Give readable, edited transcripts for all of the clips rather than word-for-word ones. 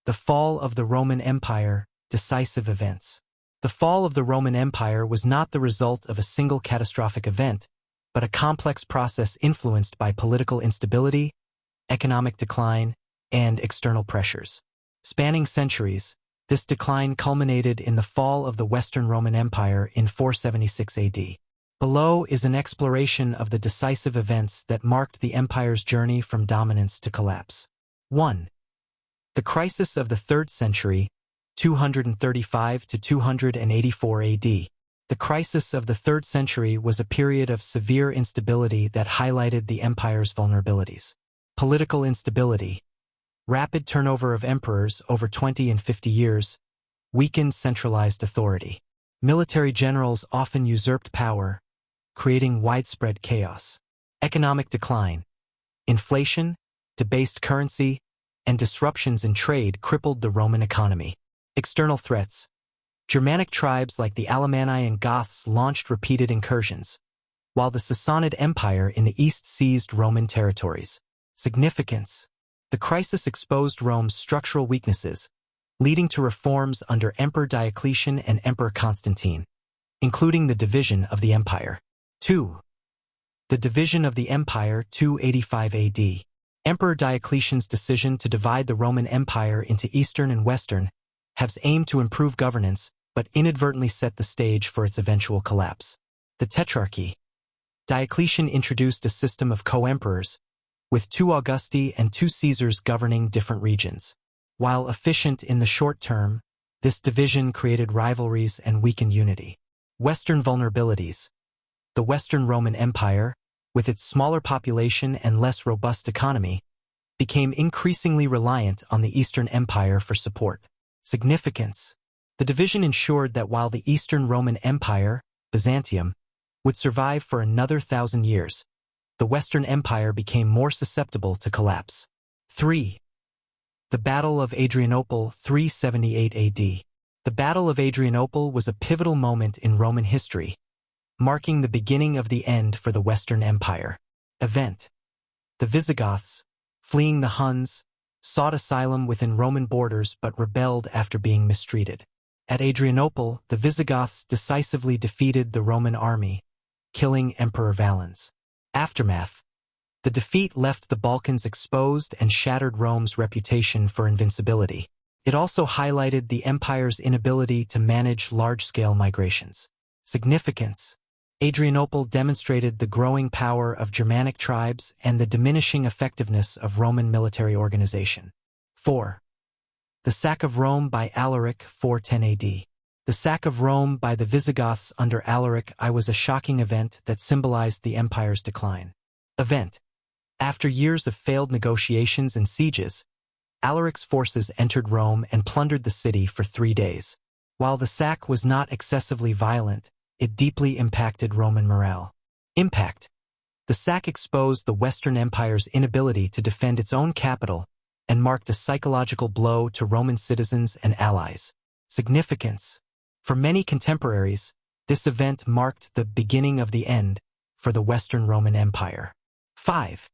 The fall of the Roman Empire, decisive events. The fall of the Roman Empire was not the result of a single catastrophic event, but a complex process influenced by political instability, economic decline, and external pressures. Spanning centuries, this decline culminated in the fall of the Western Roman Empire in 476 AD. Below is an exploration of the decisive events that marked the empire's journey from dominance to collapse. 1. The crisis of the 3rd century, 235 to 284 AD. The crisis of the 3rd century was a period of severe instability that highlighted the empire's vulnerabilities. Political instability, rapid turnover of emperors over 20 and 50 years, weakened centralized authority. Military generals often usurped power, creating widespread chaos. Economic decline, inflation, debased currency, and disruptions in trade crippled the Roman economy. External threats. Germanic tribes like the Alemanni and Goths launched repeated incursions, while the Sassanid Empire in the east seized Roman territories. Significance. The crisis exposed Rome's structural weaknesses, leading to reforms under Emperor Diocletian and Emperor Constantine, including the division of the empire. 2. The division of the empire, 285 AD. Emperor Diocletian's decision to divide the Roman Empire into Eastern and Western has aimed to improve governance, but inadvertently set the stage for its eventual collapse. The Tetrarchy. Diocletian introduced a system of co-emperors, with 2 Augusti and 2 Caesars governing different regions. While efficient in the short term, this division created rivalries and weakened unity. Western vulnerabilities. The Western Roman Empire, with its smaller population and less robust economy, became increasingly reliant on the Eastern Empire for support. Significance. The division ensured that while the Eastern Roman Empire, Byzantium, would survive for another 1,000 years, the Western Empire became more susceptible to collapse. 3. The Battle of Adrianople, 378 AD. The Battle of Adrianople was a pivotal moment in Roman history, marking the beginning of the end for the Western Empire. Event. The Visigoths, fleeing the Huns, sought asylum within Roman borders but rebelled after being mistreated. At Adrianople, the Visigoths decisively defeated the Roman army, killing Emperor Valens. Aftermath. The defeat left the Balkans exposed and shattered Rome's reputation for invincibility. It also highlighted the empire's inability to manage large-scale migrations. Significance. Adrianople demonstrated the growing power of Germanic tribes and the diminishing effectiveness of Roman military organization. 4. The sack of Rome by Alaric, 410 AD. The sack of Rome by the Visigoths under Alaric I was a shocking event that symbolized the empire's decline. Event. After years of failed negotiations and sieges, Alaric's forces entered Rome and plundered the city for 3 days. While the sack was not excessively violent, it deeply impacted Roman morale. Impact. The sack exposed the Western Empire's inability to defend its own capital and marked a psychological blow to Roman citizens and allies. Significance. For many contemporaries, this event marked the beginning of the end for the Western Roman Empire. 5.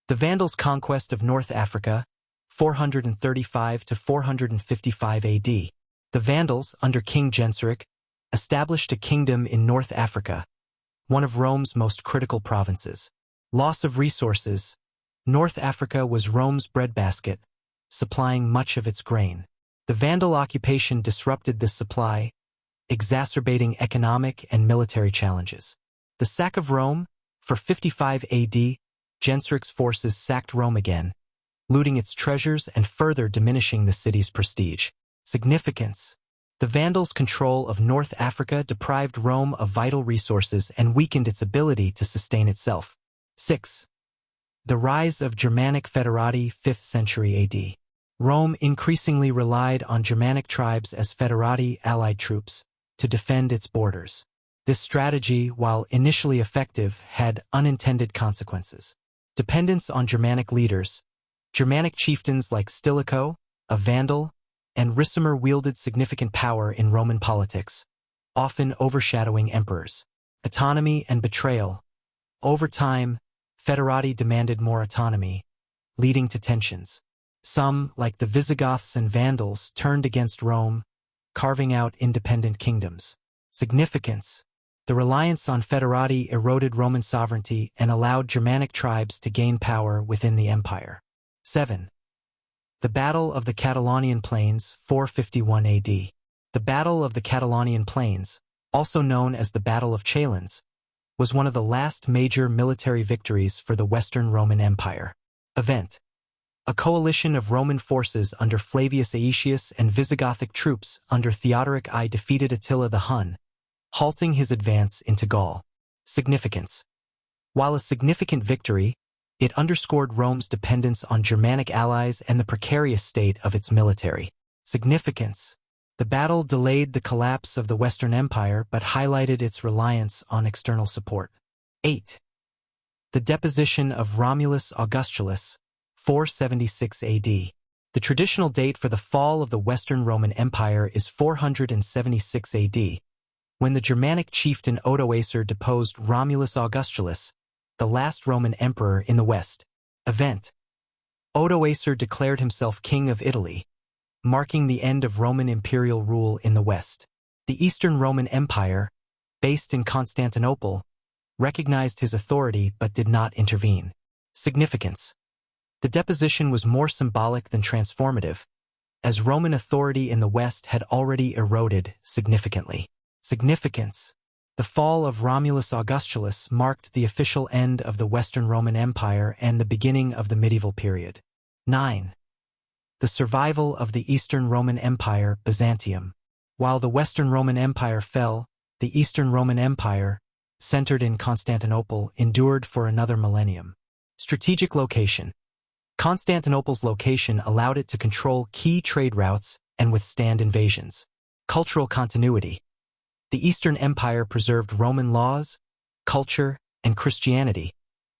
The Vandals' conquest of North Africa, 435 to 455 AD. The Vandals, under King Genseric, established a kingdom in North Africa, one of Rome's most critical provinces. Loss of resources. North Africa was Rome's breadbasket, supplying much of its grain. The Vandal occupation disrupted this supply, exacerbating economic and military challenges. The sack of Rome, for 55 AD, Genseric's forces sacked Rome again, looting its treasures and further diminishing the city's prestige. Significance. The Vandals' control of North Africa deprived Rome of vital resources and weakened its ability to sustain itself. 6. The rise of Germanic Foederati, 5th century AD. Rome increasingly relied on Germanic tribes as Foederati allied troops to defend its borders. This strategy, while initially effective, had unintended consequences. Dependence on Germanic leaders. Germanic chieftains like Stilicho, a Vandal, and Ricimer wielded significant power in Roman politics, often overshadowing emperors. Autonomy and betrayal. Over time, Foederati demanded more autonomy, leading to tensions. Some, like the Visigoths and Vandals, turned against Rome, carving out independent kingdoms. Significance: the reliance on federati eroded Roman sovereignty and allowed Germanic tribes to gain power within the empire. 7. The Battle of the Catalonian Plains, 451 AD. The Battle of the Catalonian Plains, also known as the Battle of Chalons, was one of the last major military victories for the Western Roman Empire. Event: a coalition of Roman forces under Flavius Aetius and Visigothic troops under Theodoric I defeated Attila the Hun, halting his advance into Gaul. Significance: while a significant victory, it underscored Rome's dependence on Germanic allies and the precarious state of its military. Significance: the battle delayed the collapse of the Western Empire but highlighted its reliance on external support. 8. The deposition of Romulus Augustulus, 476 AD. The traditional date for the fall of the Western Roman Empire is 476 AD, when the Germanic chieftain Odoacer deposed Romulus Augustulus, the last Roman emperor in the West. Event: Odoacer declared himself king of Italy, marking the end of Roman imperial rule in the West. The Eastern Roman Empire, based in Constantinople, recognized his authority but did not intervene. Significance: the deposition was more symbolic than transformative, as Roman authority in the West had already eroded significantly. Significance: the fall of Romulus Augustulus marked the official end of the Western Roman Empire and the beginning of the medieval period. 9. The survival of the Eastern Roman Empire, Byzantium. While the Western Roman Empire fell, the Eastern Roman Empire, centered in Constantinople, endured for another millennium. Strategic location: Constantinople's location allowed it to control key trade routes and withstand invasions. Cultural continuity: the Eastern Empire preserved Roman laws, culture, and Christianity,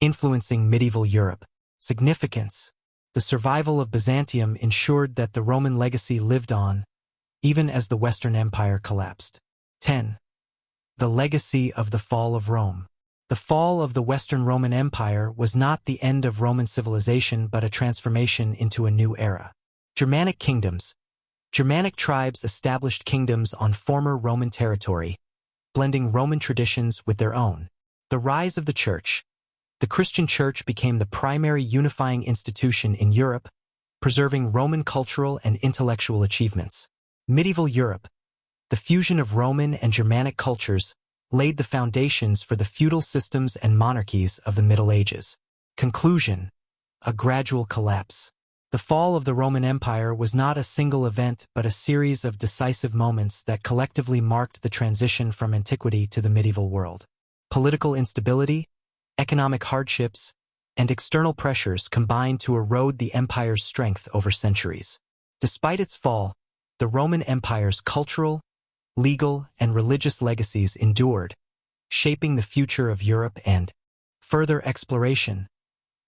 influencing medieval Europe. Significance: the survival of Byzantium ensured that the Roman legacy lived on, even as the Western Empire collapsed. 10. The legacy of the fall of Rome. The fall of the Western Roman Empire was not the end of Roman civilization but a transformation into a new era. Germanic kingdoms. Germanic tribes established kingdoms on former Roman territory, blending Roman traditions with their own. The rise of the Church. The Christian Church became the primary unifying institution in Europe, preserving Roman cultural and intellectual achievements. Medieval Europe. The fusion of Roman and Germanic cultures laid the foundations for the feudal systems and monarchies of the Middle Ages. Conclusion: a gradual collapse. The fall of the Roman Empire was not a single event but a series of decisive moments that collectively marked the transition from antiquity to the medieval world. Political instability, economic hardships, and external pressures combined to erode the empire's strength over centuries. Despite its fall, the Roman Empire's cultural, legal, and religious legacies endured, shaping the future of Europe and further exploration.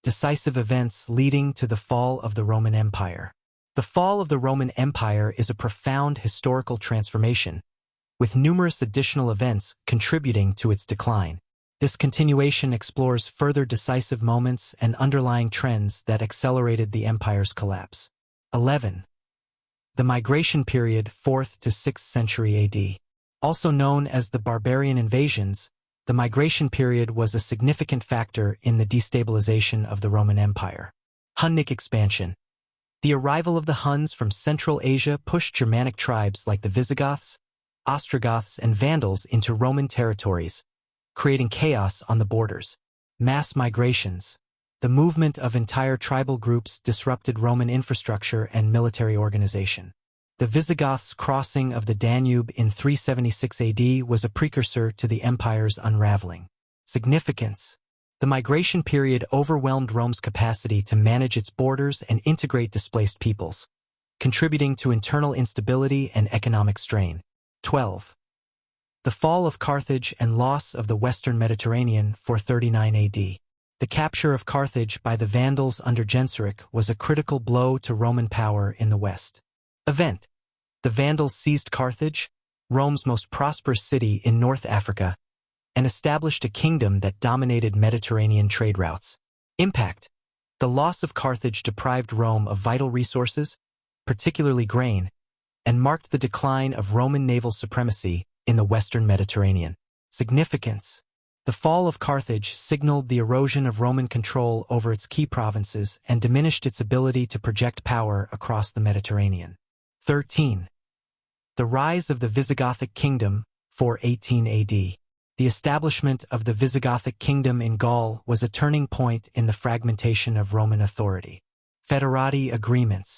Decisive events leading to the fall of the Roman Empire. The fall of the Roman Empire is a profound historical transformation, with numerous additional events contributing to its decline. This continuation explores further decisive moments and underlying trends that accelerated the empire's collapse. 11. The Migration Period, 4th to 6th century AD. Also known as the Barbarian Invasions, the migration period was a significant factor in the destabilization of the Roman Empire. Hunnic expansion. The arrival of the Huns from Central Asia pushed Germanic tribes like the Visigoths, Ostrogoths, and Vandals into Roman territories, creating chaos on the borders. Mass migrations. The movement of entire tribal groups disrupted Roman infrastructure and military organization. The Visigoths' crossing of the Danube in 376 AD was a precursor to the empire's unraveling. Significance. The migration period overwhelmed Rome's capacity to manage its borders and integrate displaced peoples, contributing to internal instability and economic strain. 12. The fall of Carthage and loss of the Western Mediterranean, 439 AD. The capture of Carthage by the Vandals under Genseric was a critical blow to Roman power in the West. Event. The Vandals seized Carthage, Rome's most prosperous city in North Africa, and established a kingdom that dominated Mediterranean trade routes. Impact. The loss of Carthage deprived Rome of vital resources, particularly grain, and marked the decline of Roman naval supremacy in the Western Mediterranean. Significance: the fall of Carthage signaled the erosion of Roman control over its key provinces and diminished its ability to project power across the Mediterranean. 13. The rise of the Visigothic kingdom, 418 AD. The establishment of the Visigothic kingdom in Gaul was a turning point in the fragmentation of Roman authority. Federati agreements.